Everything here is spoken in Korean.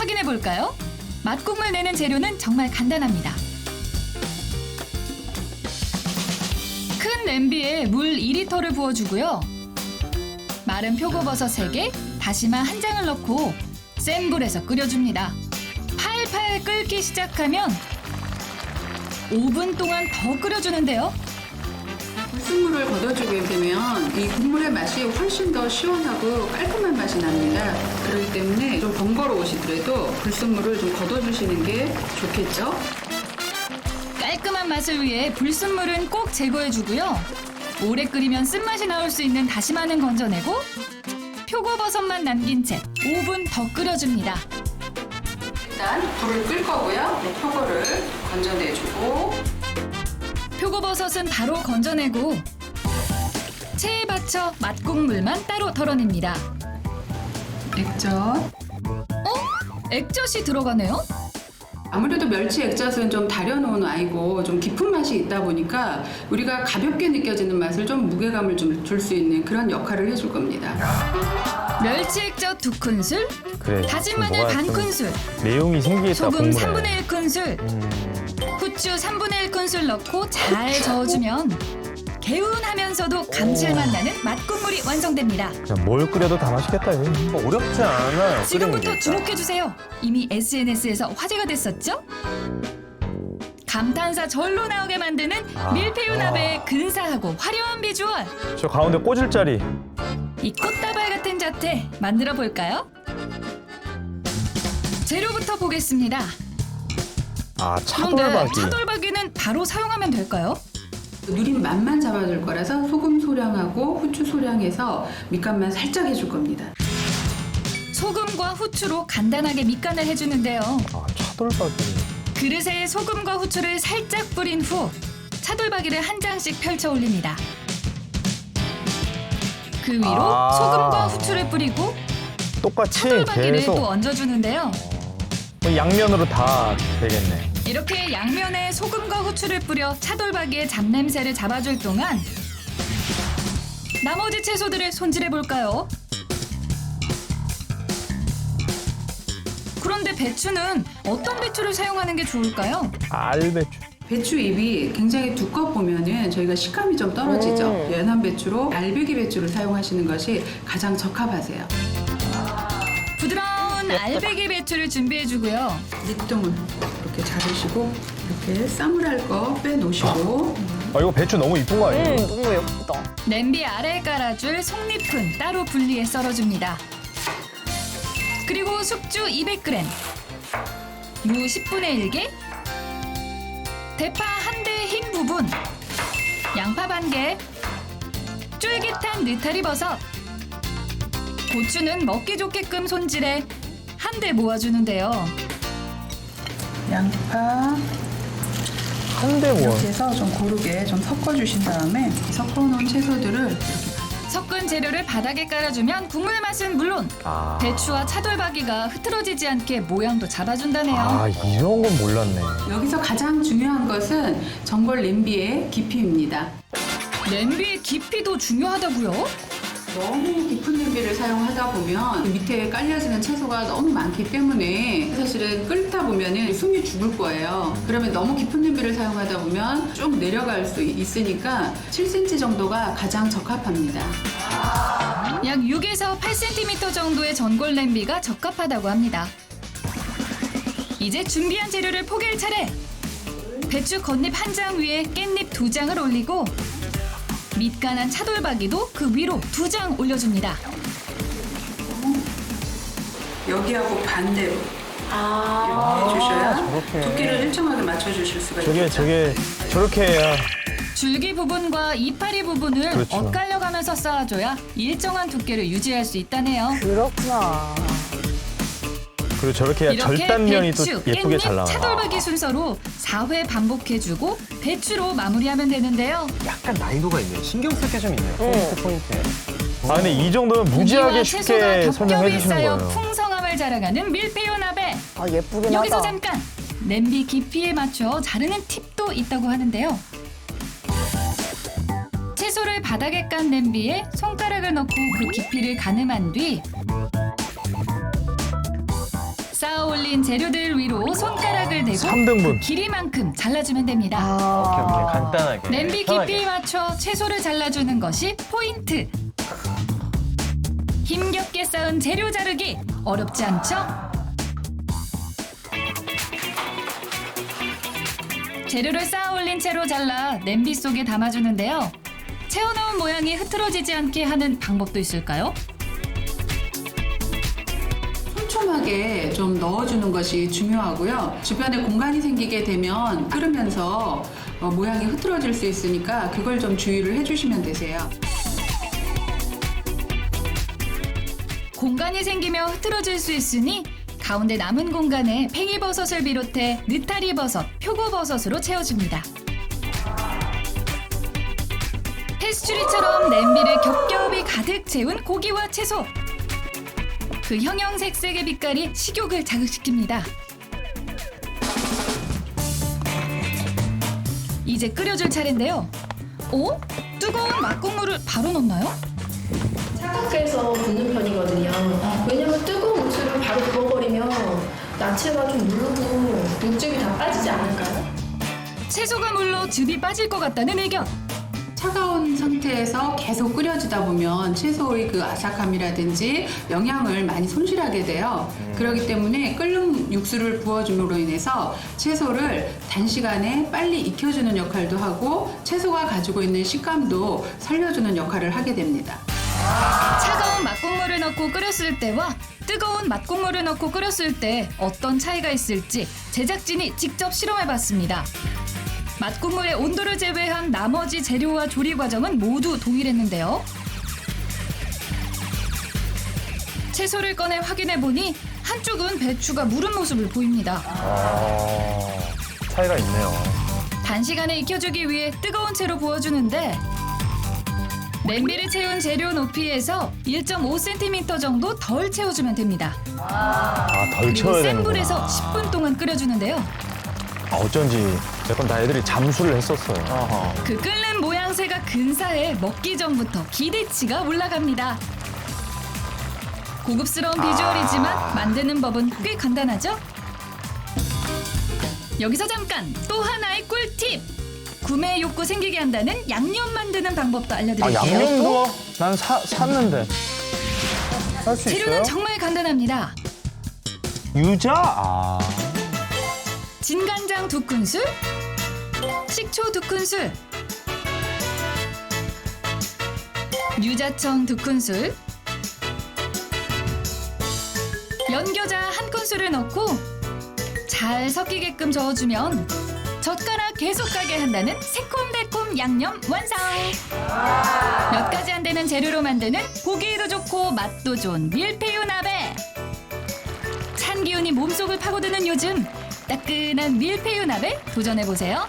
확인해 볼까요? 맛국물 내는 재료는 정말 간단합니다. 큰 냄비에 물 2리터를 부어주고요. 마른 표고버섯 3개, 다시마 1장을 넣고 센 불에서 끓여줍니다. 팔팔 끓기 시작하면 5분 동안 더 끓여주는데요. 불순물을 걷어주게 되면 이 국물의 맛이 훨씬 더 시원하고 깔끔한 맛이 납니다. 그렇기 때문에 좀 번거로우시더라도 불순물을 좀 걷어주시는 게 좋겠죠? 깔끔한 맛을 위해 불순물은 꼭 제거해주고요. 오래 끓이면 쓴맛이 나올 수 있는 다시마는 건져내고 표고버섯만 남긴 채 5분 더 끓여줍니다. 일단 불을 끌 거고요. 표고를 건져내주고 표고버섯은 바로 건져내고 체에 받쳐 맛국물만 따로 덜어냅니다. 액젓. 액젓이 들어가네요? 아무래도 멸치 액젓은 좀 달여놓은 아이고 좀 깊은 맛이 있다 보니까 우리가 가볍게 느껴지는 맛을 좀 무게감을 좀 줄 수 있는 그런 역할을 해줄 겁니다. 멸치 액젓 2큰술, 그래. 다진 마늘 뭐가 반 좀 큰술, 내용이 생기겠다. 소금 국물에. 3분의 1큰술, 후추 3분의 1큰술 넣고 잘 저어주면 개운하면서도 감칠맛 나는 맛국물이 완성됩니다. 그냥 뭘 끓여도 다 맛있겠다. 이거. 어렵지 않아요. 지금부터 주목해주세요. 이미 SNS에서 화제가 됐었죠? 감탄사 절로 나오게 만드는 밀푀유 나베의 근사하고 화려한 비주얼. 저 가운데 꽂을 자리. 이 꽃다발 같은 자태 만들어 볼까요? 재료부터 보겠습니다. 아, 그런데 차돌박이. 차돌박이는 바로 사용하면 될까요? 누린 맛만 잡아줄 거라서 소금 소량하고 후추 소량해서 밑간만 살짝 해줄 겁니다. 소금과 후추로 간단하게 밑간을 해주는데요. 아, 차돌박이. 그릇에 소금과 후추를 살짝 뿌린 후 차돌박이를 한 장씩 펼쳐 올립니다. 그 위로 소금과 후추를 뿌리고 똑같이 차돌박이를 계속 또 얹어주는데요. 양면으로 다 되겠네. 이렇게 양면에 소금과 후추를 뿌려 차돌박이의 잡냄새를 잡아줄 동안 나머지 채소들을 손질해 볼까요? 그런데 배추는 어떤 배추를 사용하는 게 좋을까요? 알배추. 배추 잎이 굉장히 두껍으면은 저희가 식감이 좀 떨어지죠. 연한 배추로 알배기 배추를 사용하시는 것이 가장 적합하세요. 부드러운 알배기 배추를 준비해주고요. 밑동을 이렇게 자르시고 이렇게 싸물할 거 빼놓으시고 아, 이거 배추 너무 이쁜 거 아니에요? 너무 예쁘다. 냄비 아래에 깔아줄 속잎은 따로 분리해 썰어줍니다. 그리고 숙주 200g, 무 10분의 1개, 대파 한 대 흰 부분, 양파 반 개, 쫄깃한 느타리 버섯, 고추는 먹기 좋게끔 손질해 한 대 모아주는데요. 양파 한대 모아. 이렇게 해서 좀 고르게 좀 섞어주신 다음에 섞어놓은 채소들을 섞은 재료를 바닥에 깔아주면 국물 맛은 물론 아. 배추와 차돌박이가 흐트러지지 않게 모양도 잡아준다네요. 아, 이런 건 몰랐네. 여기서 가장 중요한 것은 전골 냄비의 깊이입니다. 냄비의 깊이도 중요하다고요? 너무 깊은 냄비를 사용하다 보면 밑에 깔려지는 채소가 너무 많기 때문에 사실은 끓다 보면 숨이 죽을 거예요. 그러면 너무 깊은 냄비를 사용하다 보면 쭉 내려갈 수 있으니까 7cm 정도가 가장 적합합니다. 약 6에서 8cm 정도의 전골 냄비가 적합하다고 합니다. 이제 준비한 재료를 포개일 차례. 배추 겉잎 한 장 위에 깻잎 2장을 올리고 밑간한 차돌박이도 그 위로 2장 올려줍니다. 여기하고 반대로 아. 이렇게 해주셔야 저렇게. 두께를 일정하게 맞춰주실 수가 있어요. 저렇게 해야. 줄기 부분과 이파리 부분을 그렇죠. 엇갈려 가면서 쌓아줘야 일정한 두께를 유지할 수 있다네요. 그렇구나. 그리고 저렇게 해야 이렇게 절단면이 배추, 또 예쁘게 잘 깻잎, 나와요. 차돌박이 순서로 4회 반복해주고 배추로 마무리하면 되는데요. 약간 난이도가 있네요. 신경 쓸 게 좀 있네요. 포인트. 아, 근데 이 정도면 무지하게 고기와 쉽게 채소가 설명해 겹겹이 주시는 쌓여 거예요. 풍성함을 자랑하는 밀푀유 나베. 아, 예쁘긴 여기서 하다. 잠깐 냄비 깊이에 맞춰 자르는 팁도 있다고 하는데요. 채소를 바닥에 깐 냄비에 손가락을 넣고 그 깊이를 가늠한 뒤 쌓아 올린 재료들 위로 손가락을 대고 3등분. 길이만큼 잘라주면 됩니다. 오케이, 오케이. 아. 간단하게. 냄비 편하게. 깊이에 맞춰 채소를 잘라주는 것이 포인트. 힘겹게 쌓은 재료 자르기 어렵지 않죠? 재료를 쌓아 올린 채로 잘라 냄비 속에 담아주는데요. 채워놓은 모양이 흐트러지지 않게 하는 방법도 있을까요? 촘촘하게 좀 넣어주는 것이 중요하고요. 주변에 공간이 생기게 되면 끓으면서 모양이 흐트러질 수 있으니까 그걸 좀 주의를 해주시면 되세요. 공간이 생기며 흐트러질 수 있으니 가운데 남은 공간에 팽이버섯을 비롯해 느타리버섯, 표고버섯으로 채워줍니다. 페스츄리처럼 냄비를 겹겹이 가득 채운 고기와 채소. 그 형형색색의 빛깔이 식욕을 자극시킵니다. 이제 끓여줄 차례인데요. 오? 뜨거운 맛국물을 바로 넣나요? 차갑게 해서 붓는 편이거든요. 왜냐면 뜨거운 육수를 바로 부어버리면 야채가 좀 누르고 육즙이 다 빠지지 않을까요? 채소가 물러 즙이 빠질 것 같다는 의견. 차가운 상태에서 계속 끓여주다 보면 채소의 그 아삭함이라든지 영양을 많이 손실하게 돼요. 그렇기 때문에 끓는 육수를 부어줌으로 인해서 채소를 단시간에 빨리 익혀주는 역할도 하고 채소가 가지고 있는 식감도 살려주는 역할을 하게 됩니다. 차가운 맛국물을 넣고 끓였을 때와 뜨거운 맛국물을 넣고 끓였을 때 어떤 차이가 있을지 제작진이 직접 실험해봤습니다. 맛국물의 온도를 제외한 나머지 재료와 조리 과정은 모두 동일했는데요. 채소를 꺼내 확인해보니 한쪽은 배추가 무른 모습을 보입니다. 차이가 있네요. 단시간에 익혀주기 위해 뜨거운 채로 부어주는데 냄비를 채운 재료 높이에서 1.5cm 정도 덜 채워주면 됩니다. 덜 그리고 채워야 센 되는구나. 불에서 10분 동안 끓여주는데요. 어쩐지 몇 번 다 애들이 잠수를 했었어요. 어허. 그 끓는 모양새가 근사해 먹기 전부터 기대치가 올라갑니다. 고급스러운 비주얼이지만 만드는 법은 꽤 간단하죠? 여기서 잠깐 또 하나의 꿀팁! 구매 욕구 생기게 한다는 양념 만드는 방법도 알려드릴게요. 양념도? 난 샀는데. 할 수 재료는 있어요? 정말 간단합니다. 유자? 진간장 2큰술, 식초 2큰술, 유자청 2큰술, 연겨자 1큰술을 넣고 잘 섞이게끔 저어주면 젓가락 계속 가게 한다는 새콤달콤 양념 완성! 몇 가지 안 되는 재료로 만드는 보기에도 좋고 맛도 좋은 밀푀유 나베! 찬 기운이 몸속을 파고드는 요즘 따끈한 밀푀유 나베 도전해보세요.